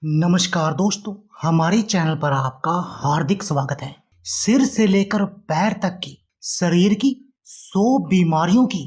नमस्कार दोस्तों, हमारे चैनल पर आपका हार्दिक स्वागत है। सिर से लेकर पैर तक की शरीर की 100 बीमारियों की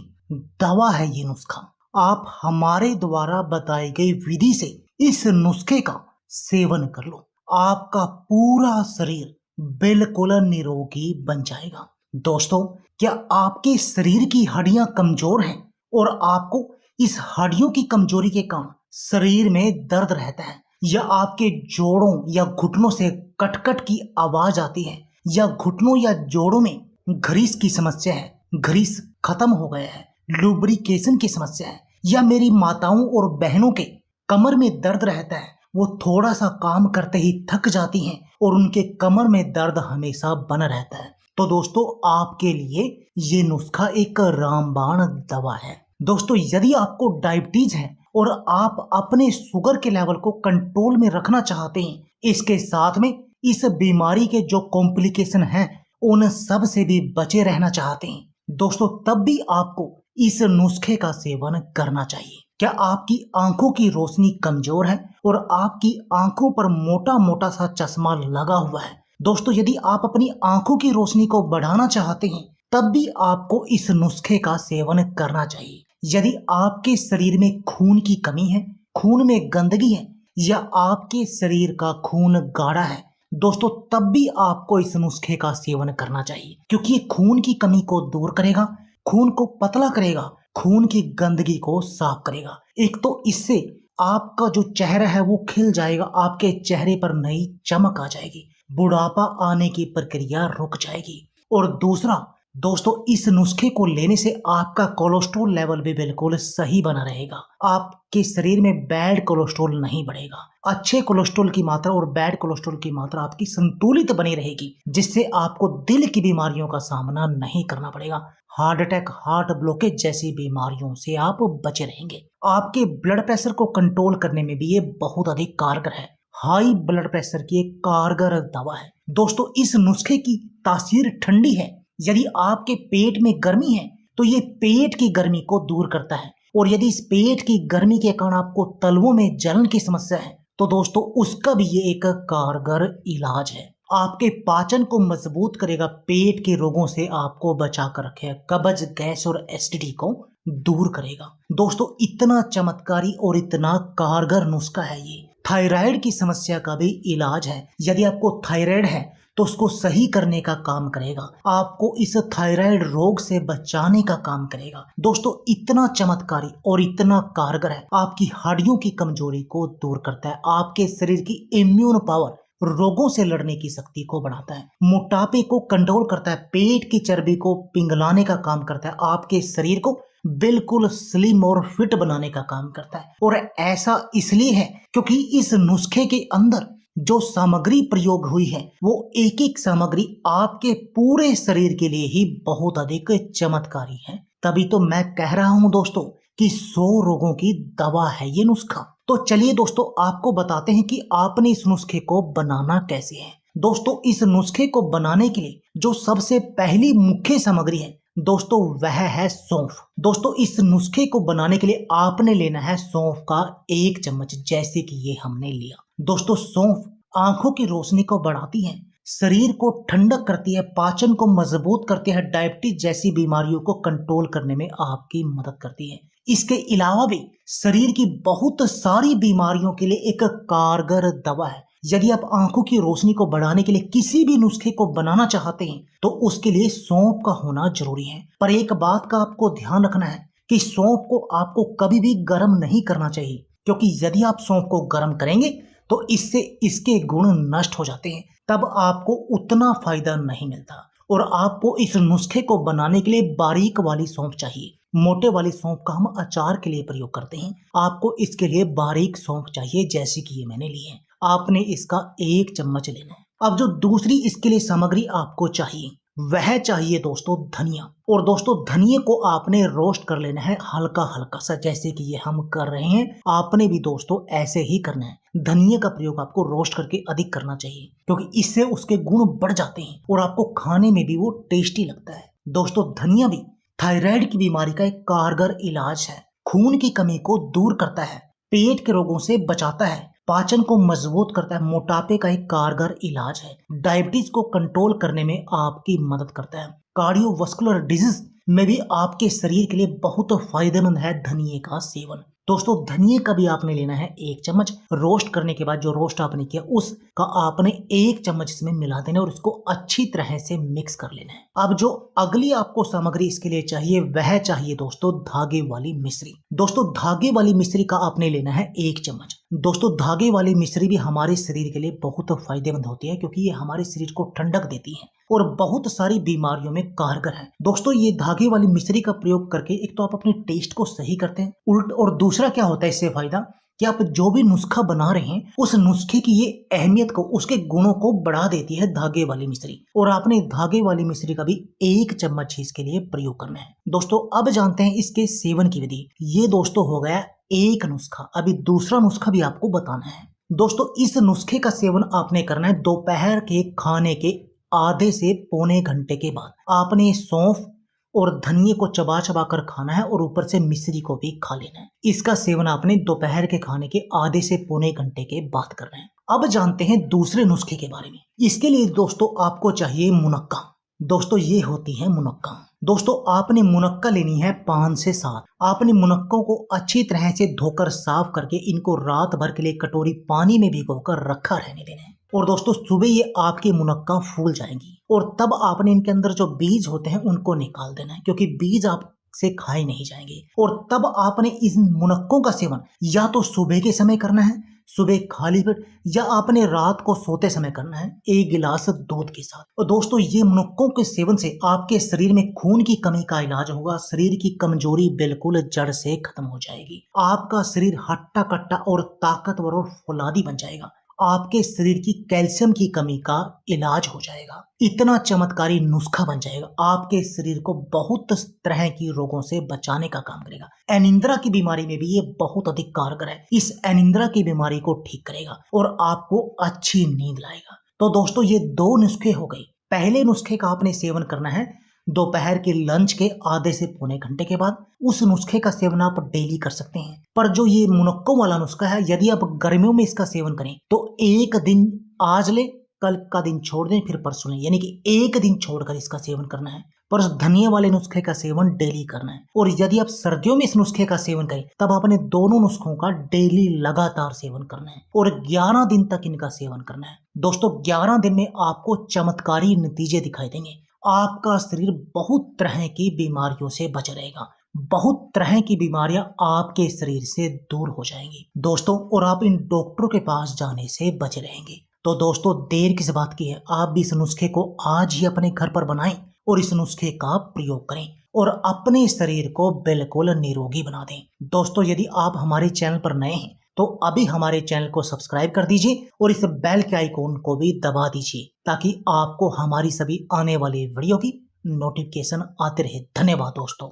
दवा है ये नुस्खा। आप हमारे द्वारा बताई गई विधि से इस नुस्खे का सेवन कर लो, आपका पूरा शरीर बिल्कुल निरोगी बन जाएगा। दोस्तों, क्या आपके शरीर की हड्डियां कमजोर हैं और आपको इस हड्डियों की कमजोरी के कारण शरीर में दर्द रहता है, या आपके जोड़ों या घुटनों से कटकट की आवाज आती है, या घुटनों या जोड़ों में ग्रीस की समस्या है, ग्रीस खत्म हो गया है, लुब्रिकेशन की समस्या है, या मेरी माताओं और बहनों के कमर में दर्द रहता है, वो थोड़ा सा काम करते ही थक जाती हैं और उनके कमर में दर्द हमेशा बना रहता है, तो दोस्तों आपके लिए ये नुस्खा एक रामबाण दवा है। दोस्तों, यदि आपको डायबिटीज है और आप अपने शुगर के लेवल को कंट्रोल में रखना चाहते हैं, इसके साथ में इस बीमारी के जो कॉम्प्लिकेशन हैं उन सब से भी बचे रहना चाहते हैं, दोस्तों तब भी आपको इस नुस्खे का सेवन करना चाहिए। क्या आपकी आंखों की रोशनी कमजोर है और आपकी आंखों पर मोटा मोटा सा चश्मा लगा हुआ है? दोस्तों, यदि आप अपनी आंखों की रोशनी को बढ़ाना चाहते हैं तब भी आपको इस नुस्खे का सेवन करना चाहिए। यदि आपके शरीर में खून की कमी है, खून में गंदगी है, या आपके शरीर का खून गाढ़ा है, दोस्तों तब भी आपको इस नुस्खे का सेवन करना चाहिए, क्योंकि ये खून की कमी को दूर करेगा, खून को पतला करेगा, खून की गंदगी को साफ करेगा। एक तो इससे आपका जो चेहरा है वो खिल जाएगा, आपके चेहरे पर नई चमक आ जाएगी, बुढ़ापा आने की प्रक्रिया रुक जाएगी। और दूसरा दोस्तों, इस नुस्खे को लेने से आपका कोलेस्ट्रॉल लेवल भी बिल्कुल सही बना रहेगा, आपके शरीर में बैड कोलेस्ट्रॉल नहीं बढ़ेगा, अच्छे कोलेस्ट्रॉल की मात्रा और बैड कोलेस्ट्रॉल की मात्रा आपकी संतुलित बनी रहेगी, जिससे आपको दिल की बीमारियों का सामना नहीं करना पड़ेगा। हार्ट अटैक, हार्ट ब्लॉकेज जैसी बीमारियों से आप बचे रहेंगे। आपके ब्लड प्रेशर को कंट्रोल करने में भी ये बहुत अधिक कारगर है, हाई ब्लड प्रेशर की एक कारगर दवा है। दोस्तों, इस नुस्खे की तासीर ठंडी है। यदि आपके पेट में गर्मी है तो ये पेट की गर्मी को दूर करता है, और यदि इस पेट की गर्मी के कारण आपको तलवों में जलन की समस्या है तो दोस्तों उसका भी ये एक कारगर इलाज है। आपके पाचन को मजबूत करेगा, पेट के रोगों से आपको बचा कर रखेगा, कब्ज, गैस और एसिडिटी को दूर करेगा। दोस्तों, इतना चमत्कारी और इतना कारगर नुस्खा है ये। थायराइड की समस्या का भी इलाज है। यदि आपको थायराइड है तो उसको सही करने का काम करेगा, आपको इस थायराइड रोग से बचाने का काम करेगा। दोस्तों, इतना चमत्कारी और इतना कारगर है, आपकी हड्डियों की कमजोरी को दूर करता है, आपके शरीर की इम्यून पावर, रोगों से लड़ने की शक्ति को बढ़ाता है, मोटापे को कंट्रोल करता है, पेट की चर्बी को पिघलाने का काम करता है, आपके शरीर को बिल्कुल स्लिम और फिट बनाने का काम करता है। और ऐसा इसलिए है क्योंकि इस नुस्खे के अंदर जो सामग्री प्रयोग हुई है वो एक एक सामग्री आपके पूरे शरीर के लिए ही बहुत अधिक चमत्कारी है। तभी तो मैं कह रहा हूं दोस्तों कि 100 रोगों की दवा है ये नुस्खा। तो चलिए दोस्तों, आपको बताते हैं कि आपने इस नुस्खे को बनाना कैसे है। दोस्तों, इस नुस्खे को बनाने के लिए जो सबसे पहली मुख्य सामग्री है दोस्तों वह है सौंफ। दोस्तों, इस नुस्खे को बनाने के लिए आपने लेना है सौंफ का 1 चम्मच, जैसे कि ये हमने लिया। दोस्तों, सौंफ आंखों की रोशनी को बढ़ाती है, शरीर को ठंडक करती है, पाचन को मजबूत करती है, डायबिटीज जैसी बीमारियों को कंट्रोल करने में आपकी मदद करती है। इसके अलावा भी शरीर की बहुत सारी बीमारियों के लिए एक कारगर दवा है। यदि आप आंखों की रोशनी को बढ़ाने के लिए किसी भी नुस्खे को बनाना चाहते हैं तो उसके लिए सौंफ का होना जरूरी है। पर एक बात का आपको ध्यान रखना है कि सौंफ को आपको कभी भी गर्म नहीं करना चाहिए, क्योंकि यदि आप सौंफ को गर्म करेंगे तो इससे इसके गुण नष्ट हो जाते हैं, तब आपको उतना फायदा नहीं मिलता। और आपको इस नुस्खे को बनाने के लिए बारीक वाली सौंफ चाहिए। मोटे वाली सौंफ का हम अचार के लिए प्रयोग करते हैं, आपको इसके लिए बारीक सौंफ चाहिए, जैसे कि ये मैंने ली है। आपने इसका 1 चम्मच लेना है। अब जो दूसरी इसके लिए सामग्री आपको चाहिए वह चाहिए दोस्तों धनिया। और दोस्तों, धनिये को आपने रोस्ट कर लेना है हल्का हल्का सा, जैसे कि ये हम कर रहे हैं, आपने भी दोस्तों ऐसे ही करना है। धनिये का प्रयोग आपको रोस्ट करके अधिक करना चाहिए, क्योंकि इससे उसके गुण बढ़ जाते हैं और आपको खाने में भी वो टेस्टी लगता है। दोस्तों, धनिया भी थायराइड की बीमारी का एक कारगर इलाज है, खून की कमी को दूर करता है, पेट के रोगों से बचाता है, पाचन को मजबूत करता है, मोटापे का एक कारगर इलाज है, डायबिटीज को कंट्रोल करने में आपकी मदद करता है, कार्डियोवास्कुलर डिजीज में भी आपके शरीर के लिए बहुत फायदेमंद है धनिए का सेवन। दोस्तों धनिए का भी आपने लेना है 1 चम्मच। रोस्ट करने के बाद जो रोस्ट आपने किया उसका आपने 1 चम्मच इसमें मिला देना और इसको अच्छी तरह से मिक्स कर लेना है। अब जो अगली आपको सामग्री इसके लिए चाहिए वह चाहिए दोस्तों धागे वाली मिश्री। दोस्तों धागे वाली मिश्री का आपने लेना है 1 चम्मच। दोस्तों धागे वाली मिश्री भी हमारे शरीर के लिए बहुत फायदेमंद होती है क्योंकि ये हमारे शरीर को ठंडक देती है और बहुत सारी बीमारियों में कारगर है। दोस्तों ये धागे वाली मिश्री का प्रयोग करके एक तो आप अपने टेस्ट को सही करते हैं उल्ट, और दूसरा क्या होता है इससे फायदा कि आप जो भी नुस्खा बना रहे हैं उस नुस्खे की ये अहमियत को, उसके गुणों को बढ़ा देती है धागे वाली मिश्री। और आपने धागे वाली मिश्री का भी 1 चम्मच ही इसके लिए प्रयोग करना है। दोस्तों अब जानते हैं इसके सेवन की विधि। ये दोस्तों हो गया एक नुस्खा, अभी दूसरा नुस्खा भी आपको बताना है। दोस्तों इस नुस्खे का सेवन आपने करना है दोपहर के खाने के आधे से पौने घंटे के बाद। आपने सौंफ और धनिए को चबा चबा कर खाना है और ऊपर से मिश्री को भी खा लेना है। इसका सेवन आपने दोपहर के खाने के आधे से पौने घंटे के बाद करना है। अब जानते हैं दूसरे नुस्खे के बारे में। इसके लिए दोस्तों आपको चाहिए मुनक्का। दोस्तों ये होती है मुनक्का। दोस्तों आपने मुनक्का लेनी है 5 से 7। आपने मुनक्कों को अच्छी तरह से धोकर साफ करके इनको रात भर के लिए कटोरी पानी में भिगोकर रखा रहने देना है। और दोस्तों सुबह ये आपकी मुनक्का फूल जाएंगी और तब आपने इनके अंदर जो बीज होते हैं उनको निकाल देना है क्योंकि बीज आपसे खाए नहीं जाएंगे। और तब आपने इन मुनक्कों का सेवन या तो सुबह के समय करना है, सुबह खाली पेट, या आपने रात को सोते समय करना है 1 गिलास दूध के साथ। और दोस्तों ये मुनक्कों के सेवन से आपके शरीर में खून की कमी का इलाज होगा, शरीर की कमजोरी बिल्कुल जड़ से खत्म हो जाएगी, आपका शरीर हट्टा कट्टा और ताकतवर और फौलादी बन जाएगा, आपके शरीर की कैल्शियम की कमी का इलाज हो जाएगा, इतना चमत्कारी नुस्खा बन जाएगा, आपके शरीर को बहुत तरह की रोगों से बचाने का काम करेगा। अनिद्रा की बीमारी में भी ये बहुत अधिक कारगर है, इस अनिद्रा की बीमारी को ठीक करेगा और आपको अच्छी नींद लाएगा। तो दोस्तों ये 2 नुस्खे हो गए। पहले नुस्खे का आपने सेवन करना है दोपहर के लंच के आधे से पौने घंटे के बाद। उस नुस्खे का सेवन आप डेली कर सकते हैं, पर जो ये मुनक्कों वाला नुस्खा है यदि आप गर्मियों में इसका सेवन करें तो 1 दिन आज ले, कल का दिन छोड़ दें, फिर परसों लें, यानी कि 1 दिन छोड़कर इसका सेवन करना है। पर धनिया वाले नुस्खे का सेवन डेली करना है। और यदि आप सर्दियों में इस नुस्खे का सेवन करें तब आपने दोनों नुस्खों का डेली लगातार सेवन करना है और 11 दिन तक इनका सेवन करना है। दोस्तों 11 दिन में आपको चमत्कारी नतीजे दिखाई देंगे। आपका शरीर बहुत तरह की बीमारियों से बच रहेगा, बहुत तरह की बीमारियां आपके शरीर से दूर हो जाएंगी दोस्तों, और आप इन डॉक्टरों के पास जाने से बचे रहेंगे। तो दोस्तों देर किस बात की है, आप भी इस नुस्खे को आज ही अपने घर पर बनाएं और इस नुस्खे का प्रयोग करें और अपने शरीर को बिल्कुल निरोगी बना दें। दोस्तों यदि आप हमारे चैनल पर नए हैं तो अभी हमारे चैनल को सब्सक्राइब कर दीजिए और इस बेल के आइकॉन को भी दबा दीजिए ताकि आपको हमारी सभी आने वाली वीडियो की नोटिफिकेशन आते रहे। धन्यवाद दोस्तों।